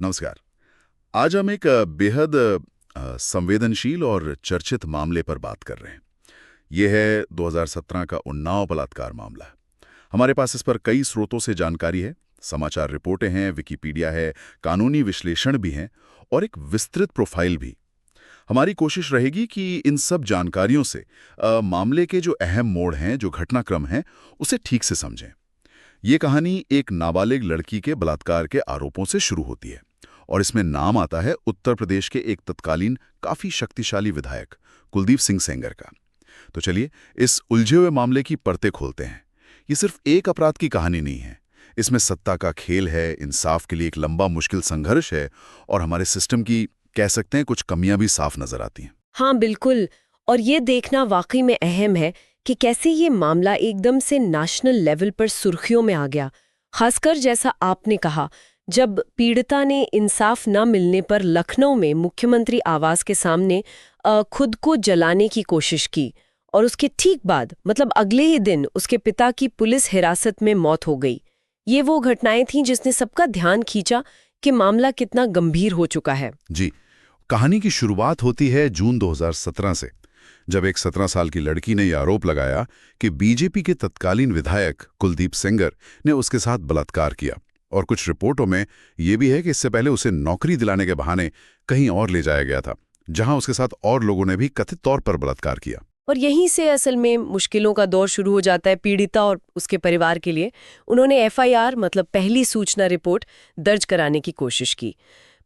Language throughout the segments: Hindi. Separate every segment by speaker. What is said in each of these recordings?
Speaker 1: नमस्कार। आज हम एक बेहद संवेदनशील और चर्चित मामले पर बात कर रहे हैं। ये है 2017 का उन्नाव बलात्कार मामला। हमारे पास इस पर कई स्रोतों से जानकारी है, समाचार रिपोर्टें हैं, विकिपीडिया है, कानूनी विश्लेषण भी हैं और एक विस्तृत प्रोफाइल भी। हमारी कोशिश रहेगी कि इन सब जानकारियों से मामले के जो अहम मोड़ हैं, जो घटनाक्रम हैं, उसे ठीक से समझें। ये कहानी एक नाबालिग लड़की के बलात्कार के आरोपों से शुरू होती है और इसमें नाम आता है उत्तर प्रदेश के एक तत्कालीन काफी शक्तिशाली विधायक कुलदीप सिंह सेंगर का। तो चलिए इस उलझे हुए मामले की परतें खोलते हैं। ये सिर्फ एक अपराध की कहानी नहीं है, इसमें सत्ता का खेल है, इंसाफ के लिए एक लंबा मुश्किल संघर्ष है और हमारे सिस्टम की कह सकते हैं कुछ कमियां भी साफ नजर आती हैं।
Speaker 2: हाँ बिल्कुल। और ये देखना वाकई में अहम है कि कैसे ये मामला एकदम से नेशनल लेवल पर सुर्खियों में आ गया। खासकर जैसा आपने कहा, जब पीड़िता ने इंसाफ न मिलने पर लखनऊ में मुख्यमंत्री आवास के सामने खुद को जलाने की कोशिश की और उसके ठीक बाद मतलब अगले ही दिन उसके पिता की पुलिस हिरासत में मौत हो गई। ये वो घटनाएं थीं जिसने सबका ध्यान खींचा कि मामला कितना गंभीर हो चुका है।
Speaker 1: जी, कहानी की शुरुआत होती है जून 2017 से, जब एक 17 साल की लड़की ने यह आरोप लगाया कि बीजेपी के तत्कालीन विधायक कुलदीप सेंगर ने उसके साथ बलात्कार किया। और कुछ रिपोर्टों में यह भी है कि इससे पहले उसे नौकरी दिलाने के बहाने कहीं और ले जाया गया था, जहां उसके साथ और लोगों ने भी कथित तौर पर बलात्कार किया।
Speaker 2: और यहीं से असल में मुश्किलों का दौर शुरू हो जाता है पीड़िता और उसके परिवार के लिए। उन्होंने एफआईआर मतलब पहली सूचना रिपोर्ट दर्ज कराने की कोशिश की,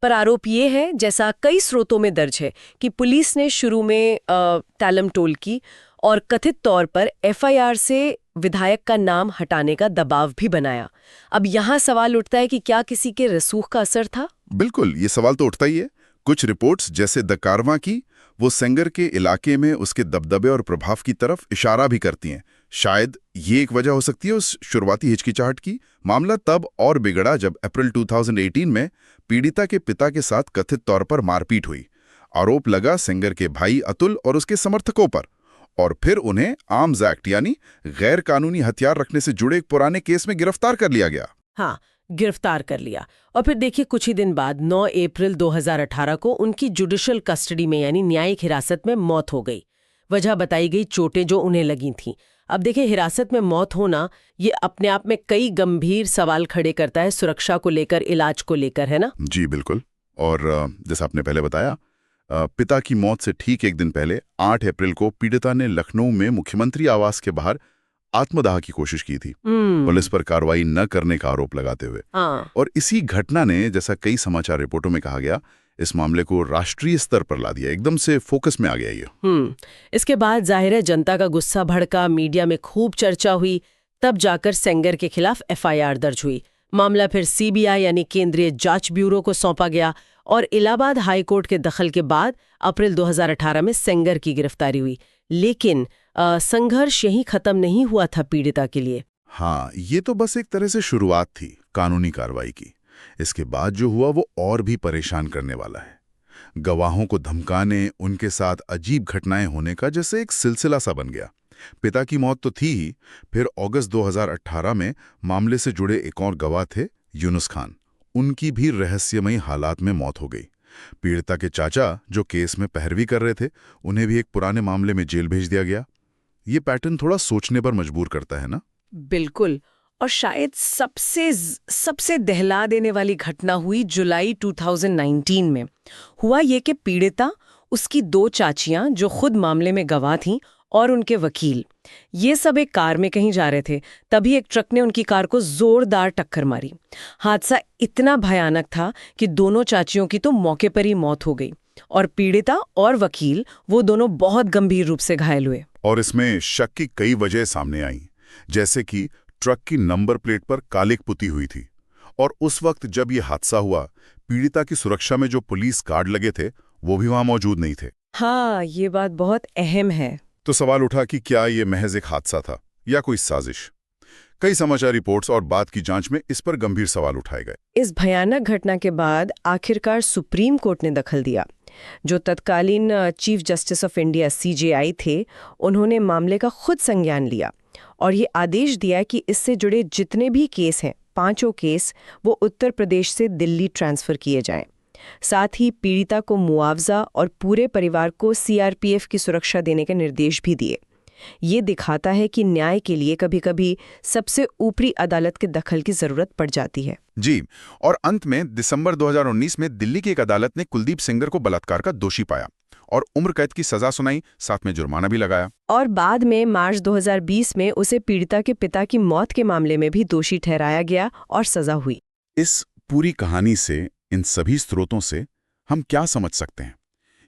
Speaker 2: पर आरोप ये है, जैसा कई स्रोतों में दर्ज है, कि पुलिस ने शुरू में टालम टोल की और कथित तौर पर एफआईआर से विधायक का नाम हटाने का दबाव भी बनाया। अब यहाँ सवाल उठता है कि क्या किसी के रसूख का असर था? बिल्कुल,
Speaker 1: ये सवाल तो उठता ही है। कुछ रिपोर्ट्स जैसे द कारवां की, वो सेंगर के इलाके में उसके दबदबे और प्रभाव की तरफ इशारा भी करती हैं। शायद ये एक वजह हो सकती है उस शुरुआती हिचकिचाहट की। मामला तब और बिगड़ा जब अप्रैल 2018 में पीड़िता के पिता के साथ कथित तौर पर मारपीट हुई। आरोप लगा सेंगर के भाई अतुल और उसके समर्थकों पर, और फिर उन्हें आर्म्स एक्ट यानी गैर कानूनी हथियार रखने से जुड़े एक पुराने केस में गिरफ्तार कर लिया गया।
Speaker 2: हाँ, गिरफ्तार कर लिया। और फिर देखिए, कुछ ही दिन बाद 9 अप्रैल 2018 को उनकी जुडिशियल कस्टडी में यानी न्यायिक हिरासत में मौत हो गई। वजह बताई गई चोटें जो उन्हें लगी थीं। अब देखिए, हिरासत में मौत होना ये अपने आप में कई गंभीर सवाल खड़े करता है, सुरक्षा को लेकर, इलाज को लेकर, है ना?
Speaker 1: जी बिल्कुल। और जैसा आपने पहले बताया, पिता की मौत से ठीक एक दिन पहले 8 अप्रैल को पीड़िता ने लखनऊ में मुख्यमंत्री आवास के बाहर आत्मदाह की कोशिश की थी, पुलिस पर कार्रवाई न करने का आरोप लगाते हुए। और इसी घटना ने, जैसा कई समाचार रिपोर्टों में कहा गया, इस मामले को राष्ट्रीय स्तर पर ला दिया, एकदम से फोकस में आ गया ये।
Speaker 2: इसके बाद जाहिर है जनता का गुस्सा भड़का, मीडिया में खूब चर्चा हुई। तब जाकर सेंगर के खिलाफ एफआईआर दर्ज हुई। मामला फिर सीबीआई यानी केंद्रीय जांच ब्यूरो को सौंपा गया और इलाहाबाद हाईकोर्ट के दखल के बाद अप्रैल 2018 में सेंगर की गिरफ्तारी हुई। लेकिन संघर्ष यहीं खत्म नहीं हुआ था पीड़िता के लिए।
Speaker 1: हाँ, ये तो बस एक तरह से शुरुआत थी कानूनी कार्रवाई की। इसके बाद जो हुआ वो और भी परेशान करने वाला है। गवाहों को धमकाने, उनके साथ अजीब घटनाएं होने का जैसे एक सिलसिला सा बन गया। पिता की मौत तो थी ही, फिर अगस्त 2018 में मामले से जुड़े एक और गवाह थे, यूनुस खान। उनकी भी रहस्यमयी हालात में मौत हो गई। पीड़िता के चाचा, जो केस में पैरवी कर रहे थे, उन्हें भी एक पुराने मामले में जेल भेज दिया गया। ये पैटर्न थोड़ा सोचने पर मजबूर करता है ना?
Speaker 2: बिल्कुल। और शायद सबसे दहला देने वाली घटना हुई जुलाई 2019 में। हुआ ये कि पीड़िता, उसकी 2 चाचियां जो खुद मामले में गवाह थीं, और उनके वकील, ये सब एक कार में कहीं जा रहे थे। तभी एक ट्रक ने उनकी कार को जोरदार टक्कर मारी। हादसा इतना भयानक था कि दोनों चाचियों की तो मौके पर ही मौत हो गई और पीड़िता और वकील, वो दोनों बहुत गंभीर रूप से घायल हुए।
Speaker 1: और इसमें शक की कई वजह सामने आई, जैसे कि ट्रक की नंबर प्लेट पर कालिक पुती हुई थी, और उस वक्त जब ये हादसा हुआ, पीड़िता की सुरक्षा में जो पुलिस गार्ड लगे थे वो भी वहां मौजूद नहीं थे।
Speaker 2: हाँ, ये बात बहुत अहम है।
Speaker 1: तो सवाल उठा कि क्या ये महज एक हादसा था या कोई साजिश? कई समाचार रिपोर्ट्स और बाद की जांच में इस पर गंभीर सवाल उठाए गए।
Speaker 2: इस भयानक घटना के बाद आखिरकार सुप्रीम कोर्ट ने दखल दिया। जो तत्कालीन chief justice of India CJI थे, उन्होंने मामले का खुद संज्ञान लिया और ये आदेश दिया कि इससे जुड़े जितने भी केस हैं पांचों केस वो उत्तर प्रदेश से दिल्ली ट्रांसफर किए जाएं। साथ ही पीड़िता को मुआवजा और पूरे परिवार को सीआरपीएफ की सुरक्षा देने के निर्देश भी दिए। ये दिखाता है कि न्याय के लिए कभी-कभी सबसे ऊपरी अदालत के दखल की जरूरत पड़ जाती है।
Speaker 3: जी, और अंत में दिसंबर 2019 में दिल्ली की एक अदालत ने कुलदीप सेंगर को बलात्कार का दोषी पाया और उम्र कैद की सजा सुनाई, साथ में जुर्माना भी लगाया।
Speaker 2: और बाद में मार्च 2020 में उसे पीड़िता के पिता की मौत के मामले में भी दोषी ठहराया गया और सजा हुई।
Speaker 1: इस पूरी कहानी से, इन सभी स्रोतों से हम क्या समझ सकते हैं?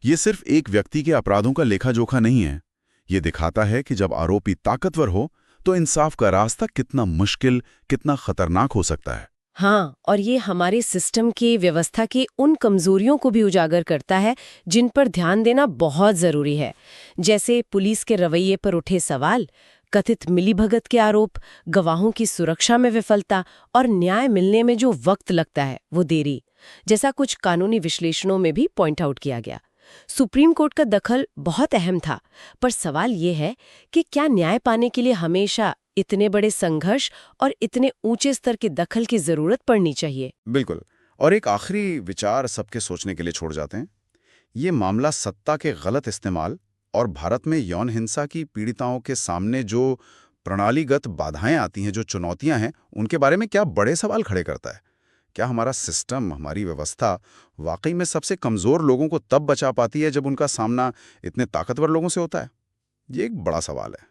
Speaker 1: ये सिर्फ एक व्यक्ति के अपराधों का लेखा-जोखा नहीं है। ये दिखाता है कि जब आरोपी ताकतवर हो तो इंसाफ का रास्ता कितना मुश्किल, कितना खतरनाक हो सकता है।
Speaker 2: हाँ, और ये हमारे सिस्टम की व्यवस्था की उन कमजोरियों को भी उजागर करता है जिन पर ध्यान देना बहुत जरूरी है, जैसे पुलिस के रवैये पर उठे सवाल, कथित मिलीभगत के आरोप, गवाहों की सुरक्षा में विफलता और न्याय मिलने में जो वक्त लगता है वो देरी, जैसा कुछ कानूनी विश्लेषणों में भी पॉइंट आउट किया गया। सुप्रीम कोर्ट का दखल बहुत अहम था, पर सवाल ये है कि क्या न्याय पाने के लिए हमेशा इतने बड़े संघर्ष और इतने ऊंचे स्तर के दखल की जरूरत पड़नी चाहिए?
Speaker 3: बिल्कुल। और एक आखिरी विचार सबके सोचने के लिए छोड़ जाते हैं। ये मामला सत्ता के गलत इस्तेमाल और भारत में यौन हिंसा की पीड़िताओं के सामने जो प्रणालीगत बाधाएं आती हैं, जो चुनौतियां हैं, उनके बारे में क्या बड़े सवाल खड़े करता है। क्या हमारा सिस्टम, हमारी व्यवस्था वाकई में सबसे कमजोर लोगों को तब बचा पाती है जब उनका सामना इतने ताकतवर लोगों से होता है? ये एक बड़ा सवाल है।